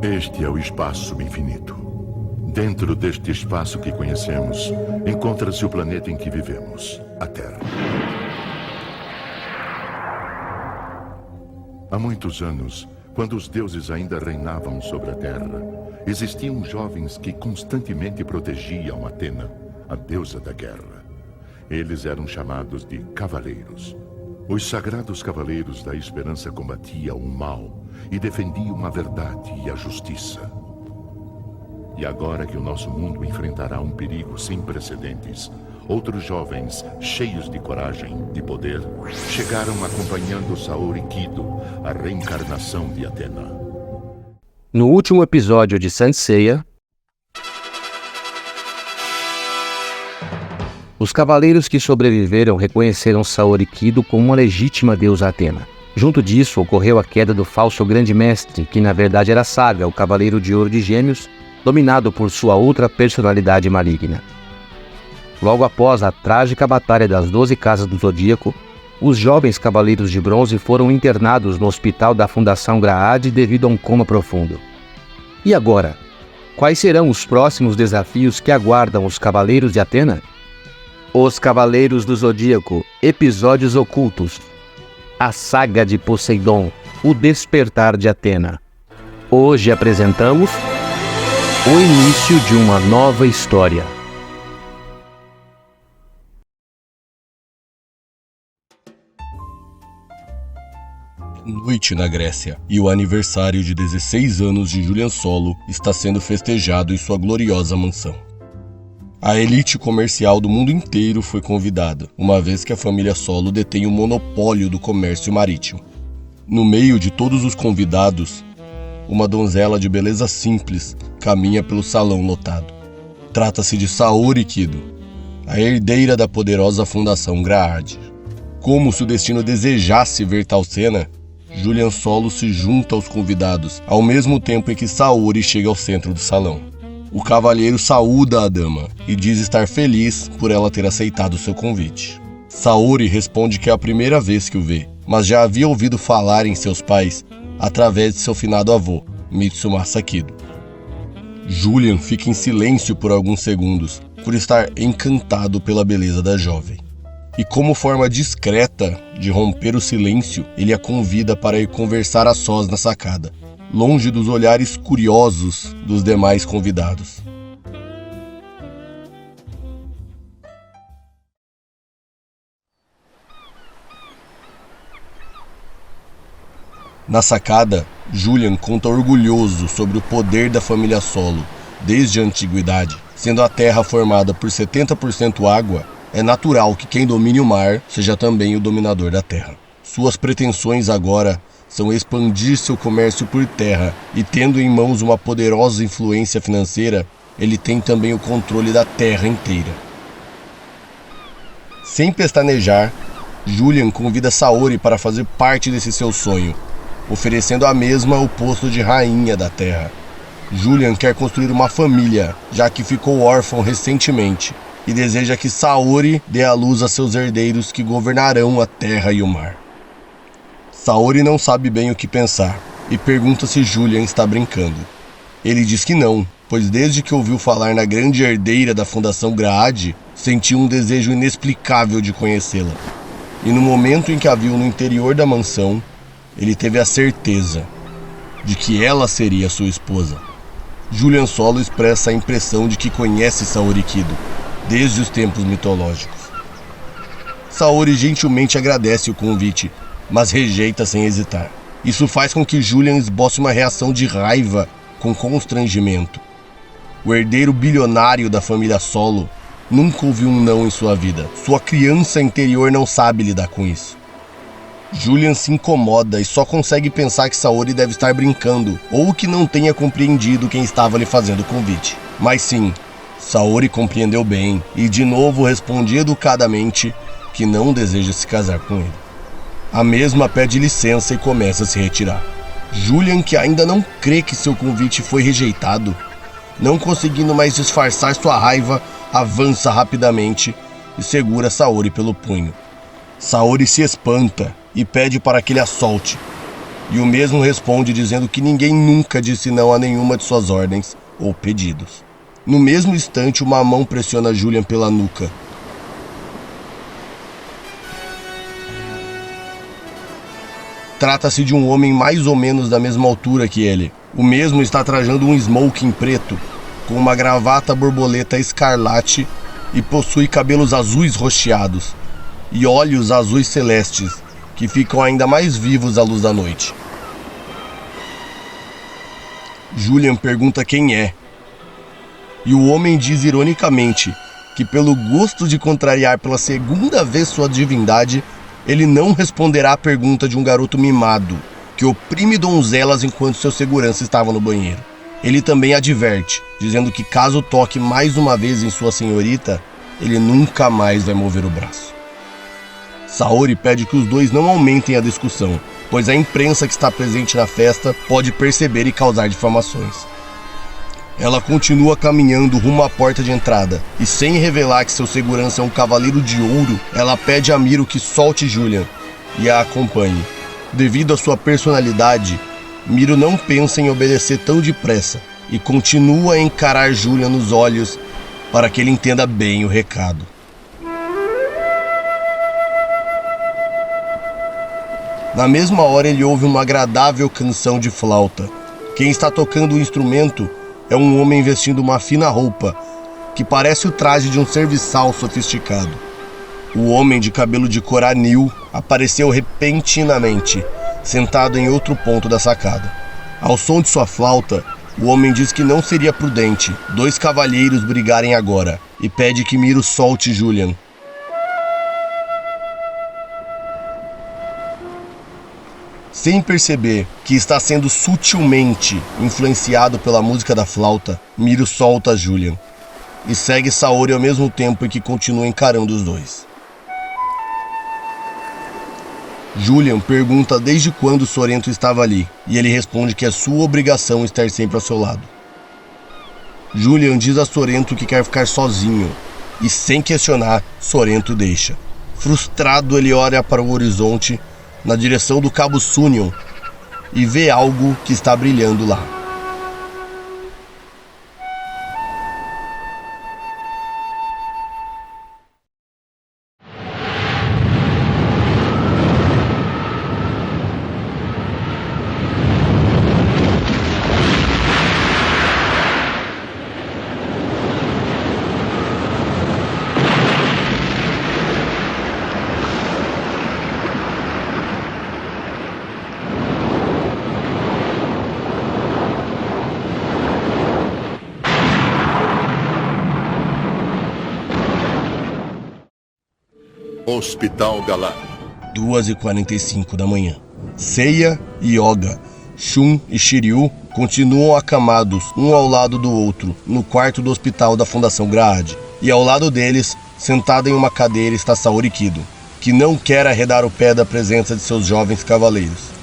Este é o espaço infinito. Dentro deste espaço que conhecemos, encontra-se o planeta em que vivemos, a Terra. Há muitos anos, quando os deuses ainda reinavam sobre a Terra, existiam jovens que constantemente protegiam Atena, a deusa da guerra. Eles eram chamados de cavaleiros. Os sagrados cavaleiros da esperança combatiam o mal e defendiam a verdade e a justiça. E agora que o nosso mundo enfrentará um perigo sem precedentes, outros jovens, cheios de coragem, de poder, chegaram acompanhando Saori Kido, a reencarnação de Atena. No último episódio de Saint Seiya, os cavaleiros que sobreviveram reconheceram Saori Kido como uma legítima deusa Atena. Junto disso, ocorreu a queda do falso grande mestre, que na verdade era Saga, o cavaleiro de ouro de Gêmeos, dominado por sua outra personalidade maligna. Logo após a trágica batalha das 12 Casas do Zodíaco, os jovens cavaleiros de bronze foram internados no hospital da Fundação Graad devido a um coma profundo. E agora? Quais serão os próximos desafios que aguardam os Cavaleiros de Atena? Os Cavaleiros do Zodíaco, Episódios Ocultos. A Saga de Poseidon, o Despertar de Atena. Hoje apresentamos o início de uma nova história. Noite na Grécia, e o aniversário de 16 anos de Julian Solo está sendo festejado em sua gloriosa mansão. A elite comercial do mundo inteiro foi convidada, uma vez que a família Solo detém o monopólio do comércio marítimo. No meio de todos os convidados, uma donzela de beleza simples caminha pelo salão lotado. Trata-se de Saori Kido, a herdeira da poderosa Fundação Graad. Como se o destino desejasse ver tal cena, Julian Solo se junta aos convidados, ao mesmo tempo em que Saori chega ao centro do salão. O cavalheiro saúda a dama e diz estar feliz por ela ter aceitado seu convite. Saori responde que é a primeira vez que o vê, mas já havia ouvido falar em seus pais através de seu finado avô, Mitsumasa Kido. Julian fica em silêncio por alguns segundos, por estar encantado pela beleza da jovem. E como forma discreta de romper o silêncio, ele a convida para ir conversar a sós na sacada, longe dos olhares curiosos dos demais convidados. Na sacada, Julian conta orgulhoso sobre o poder da família Solo desde a antiguidade. Sendo a Terra formada por 70% água, é natural que quem domine o mar seja também o dominador da Terra. Suas pretensões agora são expandir seu comércio por terra, e tendo em mãos uma poderosa influência financeira, ele tem também o controle da terra inteira. Sem pestanejar, Julian convida Saori para fazer parte desse seu sonho, oferecendo à mesma o posto de rainha da terra. Julian quer construir uma família, já que ficou órfão recentemente, e deseja que Saori dê à luz a seus herdeiros que governarão a terra e o mar. Saori não sabe bem o que pensar e pergunta se Julian está brincando. Ele diz que não, pois desde que ouviu falar na grande herdeira da Fundação Graad, sentiu um desejo inexplicável de conhecê-la. E no momento em que a viu no interior da mansão, ele teve a certeza de que ela seria sua esposa. Julian Solo expressa a impressão de que conhece Saori Kido desde os tempos mitológicos. Saori gentilmente agradece o convite, mas rejeita sem hesitar. Isso faz com que Julian esboce uma reação de raiva com constrangimento. O herdeiro bilionário da família Solo nunca ouviu um não em sua vida. Sua criança interior não sabe lidar com isso. Julian se incomoda e só consegue pensar que Saori deve estar brincando, ou que não tenha compreendido quem estava lhe fazendo o convite. Mas sim, Saori compreendeu bem e de novo responde educadamente que não deseja se casar com ele. A mesma pede licença e começa a se retirar. Julian, que ainda não crê que seu convite foi rejeitado, não conseguindo mais disfarçar sua raiva, avança rapidamente e segura Saori pelo punho. Saori se espanta e pede para que ele a solte, E o mesmo responde dizendo que ninguém nunca disse não a nenhuma de suas ordens ou pedidos. No mesmo instante, uma mão pressiona Julian pela nuca. Trata-se de um homem mais ou menos da mesma altura que ele. O mesmo está trajando um smoking preto, com uma gravata borboleta escarlate e possui cabelos azuis rocheados e olhos azuis celestes, que ficam ainda mais vivos à luz da noite. Julian pergunta quem é. E o homem diz ironicamente que, pelo gosto de contrariar pela segunda vez sua divindade, ele não responderá à pergunta de um garoto mimado que oprime donzelas enquanto seu segurança estava no banheiro. Ele também adverte, dizendo que caso toque mais uma vez em sua senhorita, ele nunca mais vai mover o braço. Saori pede que os dois não aumentem a discussão, pois a imprensa que está presente na festa pode perceber e causar difamações. Ela continua caminhando rumo à porta de entrada, e sem revelar que seu segurança é um cavaleiro de ouro, ela pede a Miro que solte Julian e a acompanhe. Devido à sua personalidade, Miro não pensa em obedecer tão depressa e continua a encarar Julian nos olhos para que ele entenda bem o recado. Na mesma hora ele ouve uma agradável canção de flauta. Quem está tocando o instrumento é um homem vestindo uma fina roupa, que parece o traje de um serviçal sofisticado. O homem de cabelo de cor anil apareceu repentinamente, sentado em outro ponto da sacada. Ao som de sua flauta, o homem diz que não seria prudente dois cavalheiros brigarem agora, e pede que Miro solte Julian. Sem perceber que está sendo sutilmente influenciado pela música da flauta, Miro solta Julian e segue Saori ao mesmo tempo em que continua encarando os dois. Julian pergunta desde quando Sorento estava ali, e ele responde que é sua obrigação estar sempre ao seu lado. Julian diz a Sorento que quer ficar sozinho, e sem questionar, Sorento deixa. Frustrado, ele olha para o horizonte na direção do Cabo Sunion e vê algo que está brilhando lá. Hospital Galar. 2h45 da manhã. Seiya e Yoga, Shun e Shiryu continuam acamados um ao lado do outro no quarto do hospital da Fundação Graad. E ao lado deles, sentada em uma cadeira, está Saori Kido, que não quer arredar o pé da presença de seus jovens cavaleiros.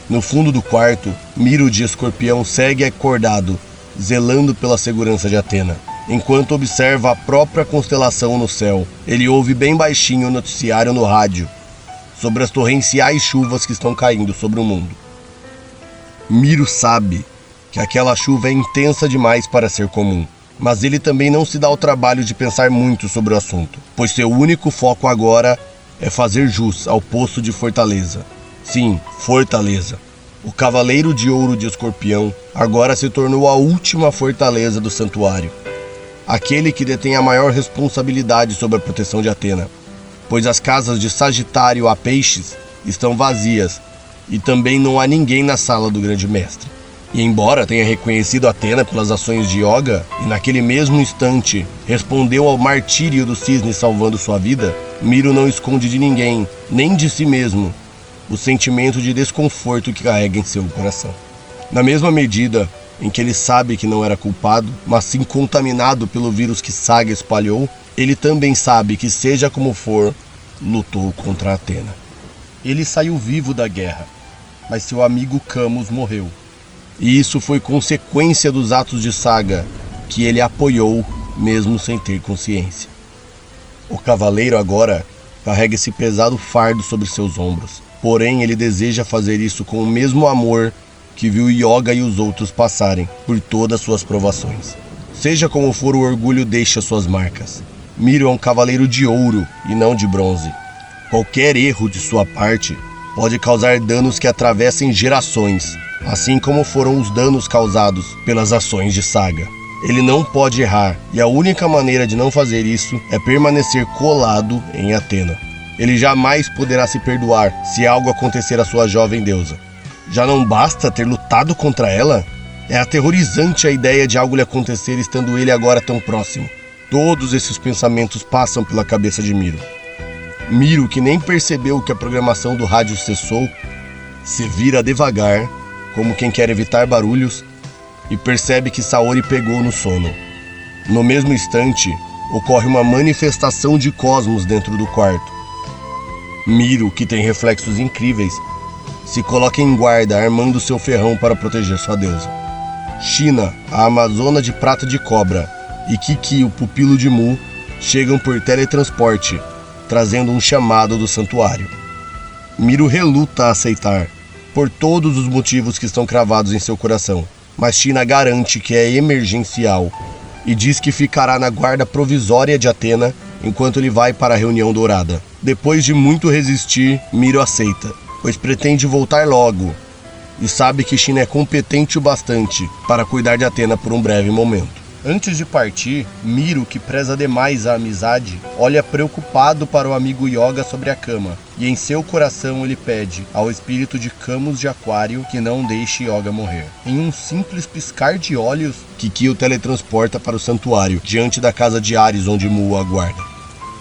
No fundo do quarto, Miro de Escorpião segue acordado, zelando pela segurança de Athena. Enquanto observa a própria constelação no céu, ele ouve bem baixinho o noticiário no rádio sobre as torrenciais chuvas que estão caindo sobre o mundo. Miro sabe que aquela chuva é intensa demais para ser comum, mas ele também não se dá o trabalho de pensar muito sobre o assunto, pois seu único foco agora é fazer jus ao posto de Fortaleza. Sim, Fortaleza. O Cavaleiro de Ouro de Escorpião agora se tornou a última fortaleza do santuário. Aquele que detém a maior responsabilidade sobre a proteção de Athena, pois as casas de Sagitário a Peixes estão vazias e também não há ninguém na sala do Grande Mestre. E embora tenha reconhecido Athena pelas ações de Yoga e naquele mesmo instante respondeu ao martírio do cisne salvando sua vida, Miro não esconde de ninguém, nem de si mesmo, o sentimento de desconforto que carrega em seu coração. Na mesma medida em que ele sabe que não era culpado, mas sim contaminado pelo vírus que Saga espalhou, ele também sabe que, seja como for, lutou contra Athena. Ele saiu vivo da guerra, mas seu amigo Camus morreu. E isso foi consequência dos atos de Saga, que ele apoiou mesmo sem ter consciência. O cavaleiro agora carrega esse pesado fardo sobre seus ombros, Porém, ele deseja fazer isso com o mesmo amor que viu Yoga e os outros passarem por todas suas provações. Seja como for, o orgulho deixa suas marcas. Miro é um cavaleiro de ouro e não de bronze. Qualquer erro de sua parte pode causar danos que atravessem gerações, assim como foram os danos causados pelas ações de Saga. Ele não pode errar, e a única maneira de não fazer isso é permanecer colado em Athena. Ele jamais poderá se perdoar se algo acontecer à sua jovem deusa. Já não basta ter lutado contra ela? É aterrorizante a ideia de algo lhe acontecer estando ele agora tão próximo. Todos esses pensamentos passam pela cabeça de Miro. Miro, que nem percebeu que a programação do rádio cessou, se vira devagar, como quem quer evitar barulhos, e percebe que Saori pegou no sono. No mesmo instante, ocorre uma manifestação de cosmos dentro do quarto. Miro, que tem reflexos incríveis, se coloca em guarda, armando seu ferrão para proteger sua deusa. China, a amazona de prata de cobra, e Kiki, o pupilo de Mu, chegam por teletransporte, trazendo um chamado do santuário. Miro reluta a aceitar, por todos os motivos que estão cravados em seu coração, mas China garante que é emergencial e diz que ficará na guarda provisória de Athena enquanto ele vai para a reunião dourada. Depois de muito resistir, Miro aceita, pois pretende voltar logo e sabe que China é competente o bastante para cuidar de Athena por um breve momento. Antes de partir, Miro, que preza demais a amizade, olha preocupado para o amigo Yoga sobre a cama, e em seu coração ele pede ao espírito de Camus de Aquário que não deixe Yoga morrer. Em um simples piscar de olhos, Kiki o teletransporta para o santuário, diante da casa de Ares onde Mu o aguarda.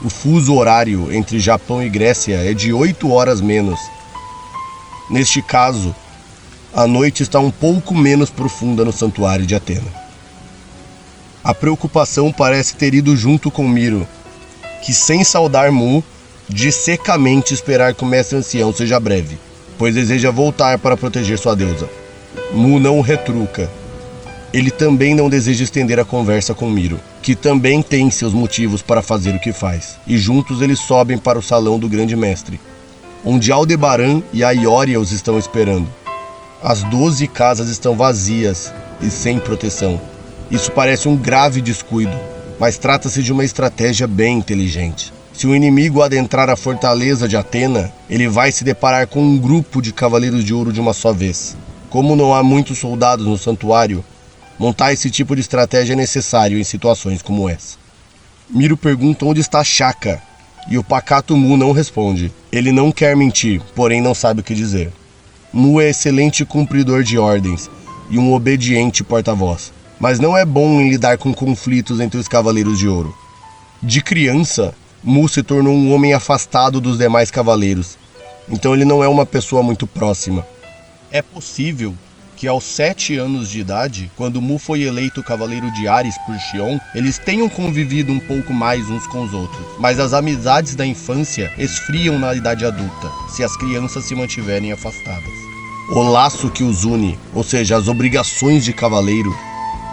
O fuso horário entre Japão e Grécia é de 8 horas menos. Neste caso, a noite está um pouco menos profunda no santuário de Athena. A preocupação parece ter ido junto com Miro, que sem saudar Mu, diz secamente esperar que o mestre ancião seja breve, pois deseja voltar para proteger sua deusa. Mu não o retruca. Ele também não deseja estender a conversa com Miro, que também tem seus motivos para fazer o que faz, e juntos eles sobem para o salão do grande mestre, onde Aldebaran e Aioria os estão esperando. As 12 casas estão vazias e sem proteção. Isso parece um grave descuido, mas trata-se de uma estratégia bem inteligente. Se o inimigo adentrar a fortaleza de Athena, ele vai se deparar com um grupo de cavaleiros de ouro de uma só vez. Como não há muitos soldados no santuário, montar esse tipo de estratégia é necessário em situações como essa. Miro pergunta onde está Shaka, e o pacato Mu não responde. Ele não quer mentir, porém não sabe o que dizer. Mu é excelente cumpridor de ordens e um obediente porta-voz, mas não é bom em lidar com conflitos entre os cavaleiros de ouro. De criança, Mu se tornou um homem afastado dos demais cavaleiros, então ele não é uma pessoa muito próxima. É possível que aos 7 anos de idade, quando Mu foi eleito cavaleiro de Ares por Xion, eles tenham convivido um pouco mais uns com os outros, mas as amizades da infância esfriam na idade adulta, se as crianças se mantiverem afastadas. O laço que os une, ou seja, as obrigações de cavaleiro,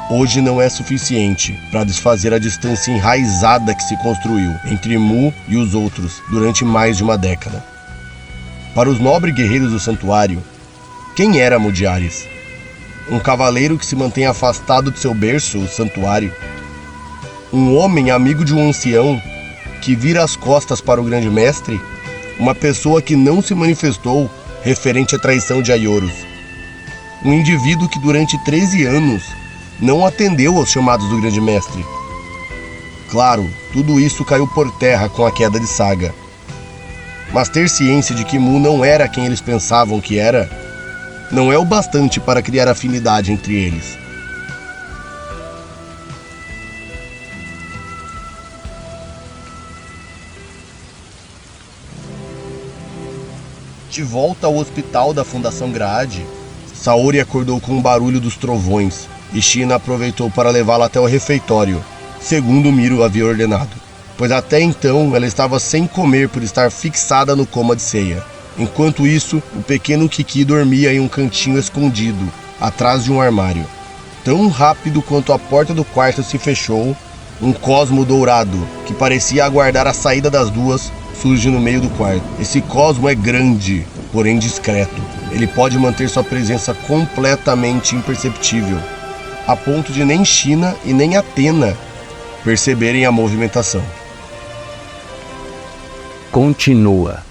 hoje não é suficiente para desfazer a distância enraizada que se construiu entre Mu e os outros durante mais de uma década. Para os nobres guerreiros do santuário, quem era Mu de Ares? Um cavaleiro que se mantém afastado de seu berço, o santuário? Um homem amigo de um ancião que vira as costas para o grande mestre? Uma pessoa que não se manifestou referente à traição de Aioros? Um indivíduo que durante 13 anos não atendeu aos chamados do grande mestre? Claro, tudo isso caiu por terra com a queda de Saga. Mas ter ciência de que Mu não era quem eles pensavam que era, não é o bastante para criar afinidade entre eles. De volta ao hospital da Fundação Grade, Saori acordou com o barulho dos trovões, e China aproveitou para levá-la até o refeitório, segundo Miro havia ordenado, pois até então ela estava sem comer por estar fixada no coma de ceia. Enquanto isso, o pequeno Kiki dormia em um cantinho escondido, atrás de um armário. Tão rápido quanto a porta do quarto se fechou, um cosmo dourado, que parecia aguardar a saída das duas, surge no meio do quarto. Esse cosmo é grande, porém discreto. Ele pode manter sua presença completamente imperceptível, a ponto de nem China e nem Atena perceberem a movimentação. Continua.